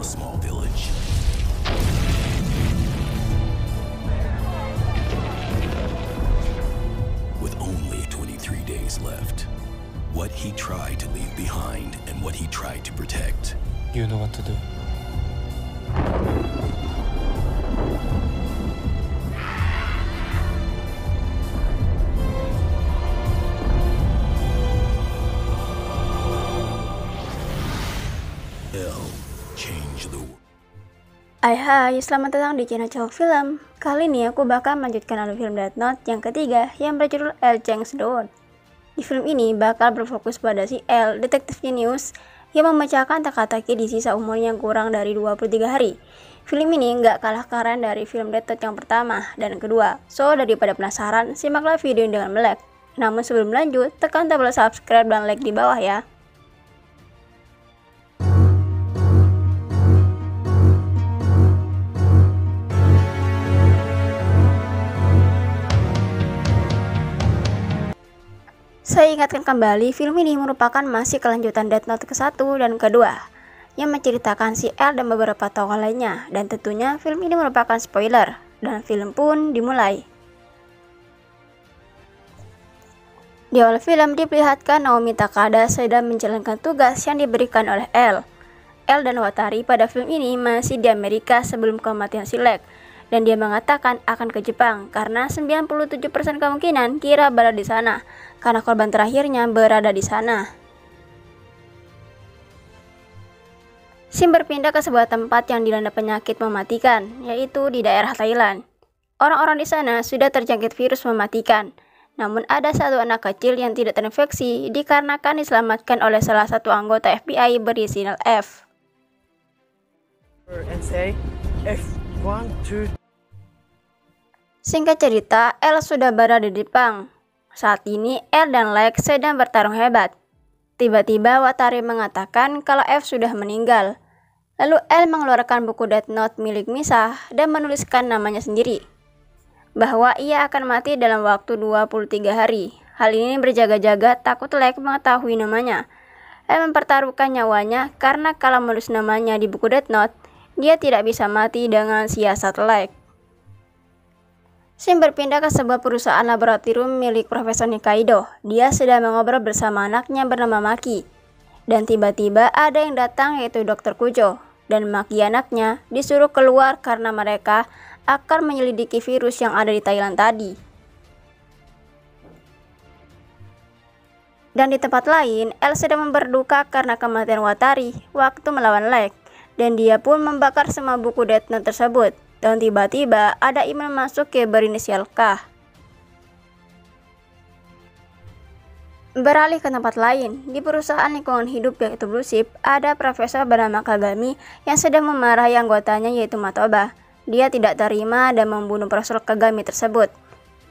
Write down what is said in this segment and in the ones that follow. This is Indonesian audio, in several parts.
small village. With only 23 days left, what he tried to leave behind and what he tried to protect. You know what to do. Elle changed the world. Hai, selamat datang di channel Cowok Film. Kali ini aku bakal melanjutkan alur film Death Note yang ketiga yang berjudul Elle Changed the World. Di film ini bakal berfokus pada si Elle, detektif jenius yang memecahkan teka-teki di sisa umur yang kurang dari 23 hari. Film ini nggak kalah keren dari film Death Note yang pertama dan kedua. So, daripada penasaran, simaklah video ini dengan melek. Namun sebelum lanjut, tekan tombol subscribe dan like di bawah ya. Saya ingatkan kembali, film ini merupakan masih kelanjutan Death Note ke-1 dan kedua, yang menceritakan si Elle dan beberapa tokoh lainnya, dan tentunya film ini merupakan spoiler, dan film pun dimulai. Di awal film diperlihatkan Naomi Takada sedang menjalankan tugas yang diberikan oleh Elle. Elle dan Watari pada film ini masih di Amerika sebelum kematian si Lex, dan dia mengatakan akan ke Jepang karena 97% kemungkinan Kira berada di sana karena korban terakhirnya berada di sana. Sim berpindah ke sebuah tempat yang dilanda penyakit mematikan, yaitu di daerah Thailand. Orang-orang di sana sudah terjangkit virus mematikan, namun ada satu anak kecil yang tidak terinfeksi dikarenakan diselamatkan oleh salah satu anggota FBI berinisial F. And say F1, 2. Singkat cerita, Elle sudah berada di Jepang. Saat ini, Elle dan Lex sedang bertarung hebat. Tiba-tiba Watari mengatakan kalau F sudah meninggal. Lalu Elle mengeluarkan buku Death Note milik Misa dan menuliskan namanya sendiri, bahwa ia akan mati dalam waktu 23 hari. Hal ini berjaga-jaga takut Lex mengetahui namanya. Elle mempertaruhkan nyawanya karena kalau menulis namanya di buku Death Note, dia tidak bisa mati dengan siasat Lex. Sim berpindah ke sebuah perusahaan laboratorium milik Profesor Nikaido. Dia sedang mengobrol bersama anaknya bernama Maki. Dan tiba-tiba ada yang datang, yaitu Dr. Kujo. Dan Maki anaknya disuruh keluar karena mereka akan menyelidiki virus yang ada di Thailand tadi. Dan di tempat lain, Elle sedang berduka karena kematian Watari waktu melawan Lex. Dan dia pun membakar semua buku Death Note tersebut. Dan tiba-tiba ada email masuk ke berinisial K. Beralih ke tempat lain, di perusahaan lingkungan hidup yaitu Blue Ship, ada profesor bernama Kagami yang sedang memarahi anggotanya yaitu Matoba. Dia tidak terima dan membunuh Profesor Kagami tersebut.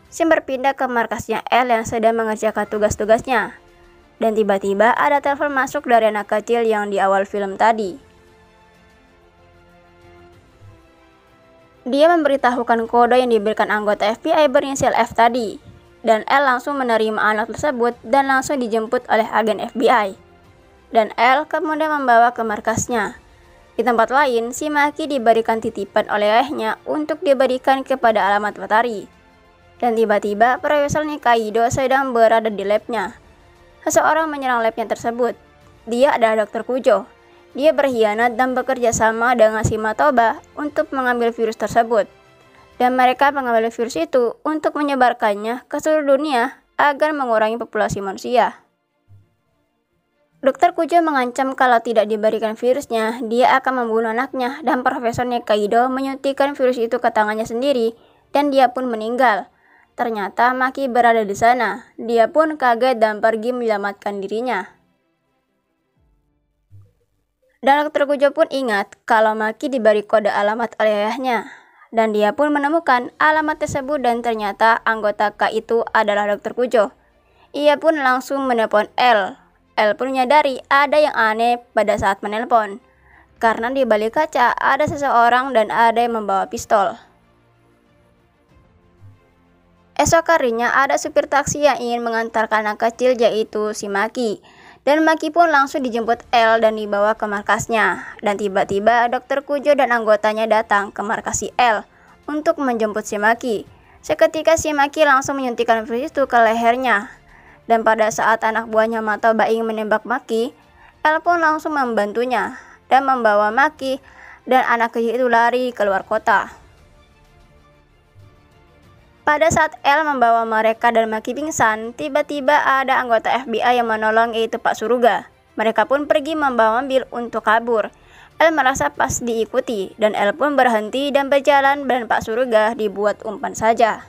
Sim berpindah ke markasnya Elle yang sedang mengerjakan tugas-tugasnya. Dan tiba-tiba ada telepon masuk dari anak kecil yang di awal film tadi. Dia memberitahukan kode yang diberikan anggota FBI berinisial F tadi, dan Elle langsung menerima anak tersebut dan langsung dijemput oleh agen FBI. Dan Elle kemudian membawa ke markasnya. Di tempat lain, si Maki diberikan titipan oleh ayahnya untuk diberikan kepada alamat Watari. Dan tiba-tiba Profesor Nikaido sedang berada di labnya. Seseorang menyerang labnya tersebut. Dia adalah Dr. Kujo. Dia berkhianat dan bekerja sama dengan si Matoba untuk mengambil virus tersebut. Dan mereka mengambil virus itu untuk menyebarkannya ke seluruh dunia agar mengurangi populasi manusia. Dr. Kujo mengancam kalau tidak diberikan virusnya, dia akan membunuh anaknya dan Profesor Nikaido menyuntikkan virus itu ke tangannya sendiri dan dia pun meninggal. Ternyata Maki berada di sana. Dia pun kaget dan pergi menyelamatkan dirinya. Dan Dr. Kujo pun ingat kalau Maki diberi kode alamat oleh ayahnya. Dan dia pun menemukan alamat tersebut dan ternyata anggota K itu adalah Dr. Kujo. Ia pun langsung menelpon Elle. Elle pun menyadari ada yang aneh pada saat menelpon. Karena di balik kaca ada seseorang dan ada yang membawa pistol. Esok harinya ada supir taksi yang ingin mengantarkan anak kecil yaitu si Maki. Dan Maki pun langsung dijemput L dan dibawa ke markasnya. Dan tiba-tiba Dr. Kujo dan anggotanya datang ke markas si L untuk menjemput si Maki. Seketika si Maki langsung menyuntikkan virus itu ke lehernya. Dan pada saat anak buahnya Matoba ingin menembak Maki, L pun langsung membantunya dan membawa Maki dan anak kecil itu lari keluar kota. Pada saat L membawa mereka dan Maki pingsan, tiba-tiba ada anggota FBI yang menolong, yaitu Pak Suruga. Mereka pun pergi membawa mobil untuk kabur. L merasa pas diikuti dan L pun berhenti dan berjalan, dan Pak Suruga dibuat umpan saja.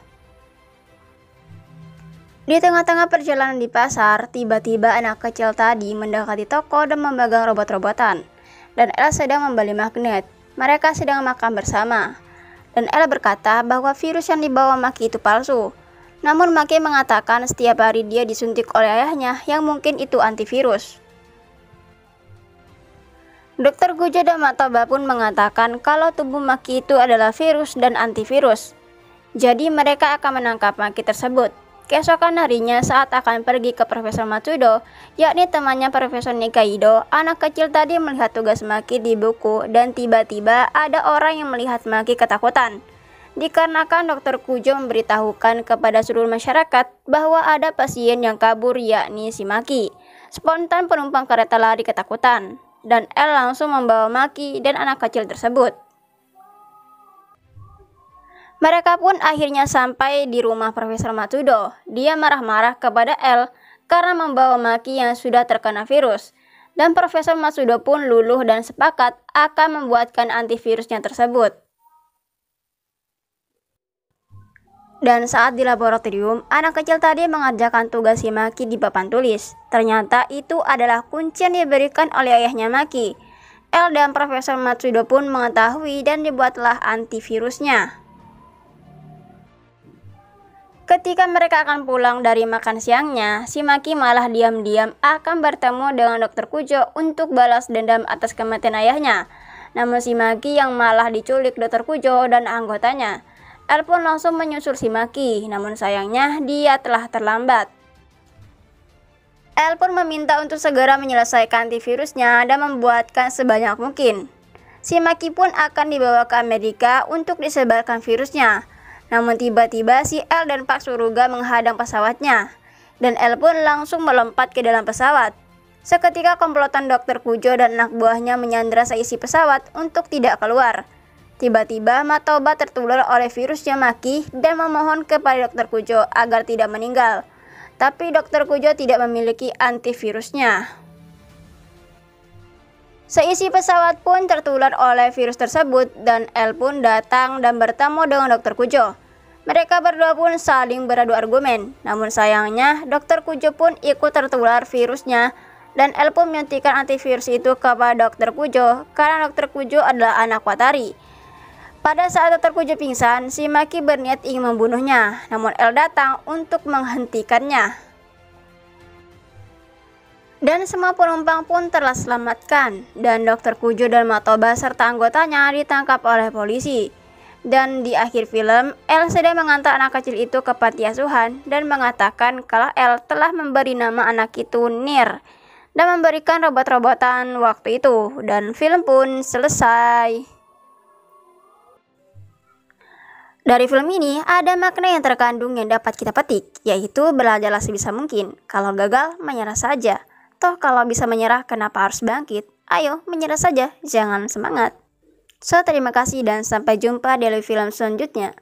Di tengah-tengah perjalanan di pasar, tiba-tiba anak kecil tadi mendekati toko dan memegang robot-robotan. Dan L sedang membeli magnet. Mereka sedang makan bersama. Dan L berkata bahwa virus yang dibawa Maki itu palsu. Namun Maki mengatakan setiap hari dia disuntik oleh ayahnya yang mungkin itu antivirus. Dr. Kujo dan Matoba pun mengatakan kalau tubuh Maki itu adalah virus dan antivirus. Jadi mereka akan menangkap Maki tersebut. Keesokan harinya saat akan pergi ke Profesor Matsudo, yakni temannya Profesor Nikaido, anak kecil tadi melihat tugas Maki di buku dan tiba-tiba ada orang yang melihat Maki ketakutan. Dikarenakan Dr. Kujo memberitahukan kepada seluruh masyarakat bahwa ada pasien yang kabur, yakni si Maki. Spontan penumpang kereta lari ketakutan dan L langsung membawa Maki dan anak kecil tersebut. Mereka pun akhirnya sampai di rumah Profesor Matsudo. Dia marah-marah kepada L karena membawa Maki yang sudah terkena virus. Dan Profesor Matsudo pun luluh dan sepakat akan membuatkan antivirusnya tersebut. Dan saat di laboratorium, anak kecil tadi mengerjakan tugas si Maki di papan tulis. Ternyata itu adalah kunci yang diberikan oleh ayahnya Maki. L dan Profesor Matsudo pun mengetahui dan dibuatlah antivirusnya. Ketika mereka akan pulang dari makan siangnya, si Maki malah diam-diam akan bertemu dengan Dr. Kujo untuk balas dendam atas kematian ayahnya. Namun si Maki yang malah diculik Dr. Kujo dan anggotanya. L pun langsung menyusul si Maki, namun sayangnya dia telah terlambat. L pun meminta untuk segera menyelesaikan antivirusnya dan membuatkan sebanyak mungkin. Si Maki pun akan dibawa ke Amerika untuk disebarkan virusnya. Namun tiba-tiba si L dan Pak Suruga menghadang pesawatnya, dan L pun langsung melompat ke dalam pesawat. Seketika komplotan Dr. Kujo dan anak buahnya menyandra seisi pesawat untuk tidak keluar. Tiba-tiba Matoba tertular oleh virusnya Maki dan memohon kepada Dr. Kujo agar tidak meninggal. Tapi Dr. Kujo tidak memiliki antivirusnya. Seisi pesawat pun tertular oleh virus tersebut dan L pun datang dan bertemu dengan Dr. Kujo. Mereka berdua pun saling beradu argumen. Namun sayangnya Dr. Kujo pun ikut tertular virusnya dan L pun menyuntikkan antivirus itu kepada Dr. Kujo karena Dr. Kujo adalah anak Watari. Pada saat Dr. Kujo pingsan, si Maki berniat ingin membunuhnya. Namun L datang untuk menghentikannya. Dan semua penumpang pun telah selamatkan, dan Dr. Kujo dan Matoba serta anggotanya ditangkap oleh polisi. Dan di akhir film, L sedang mengantar anak kecil itu ke panti asuhan dan mengatakan kalau L telah memberi nama anak itu Nir dan memberikan robot-robotan waktu itu, dan film pun selesai. Dari film ini ada makna yang terkandung yang dapat kita petik, yaitu belajarlah sebisa mungkin. Kalau gagal, menyerah saja. Toh kalau bisa menyerah, kenapa harus bangkit? Ayo, menyerah saja, jangan semangat. So, terima kasih dan sampai jumpa di film selanjutnya.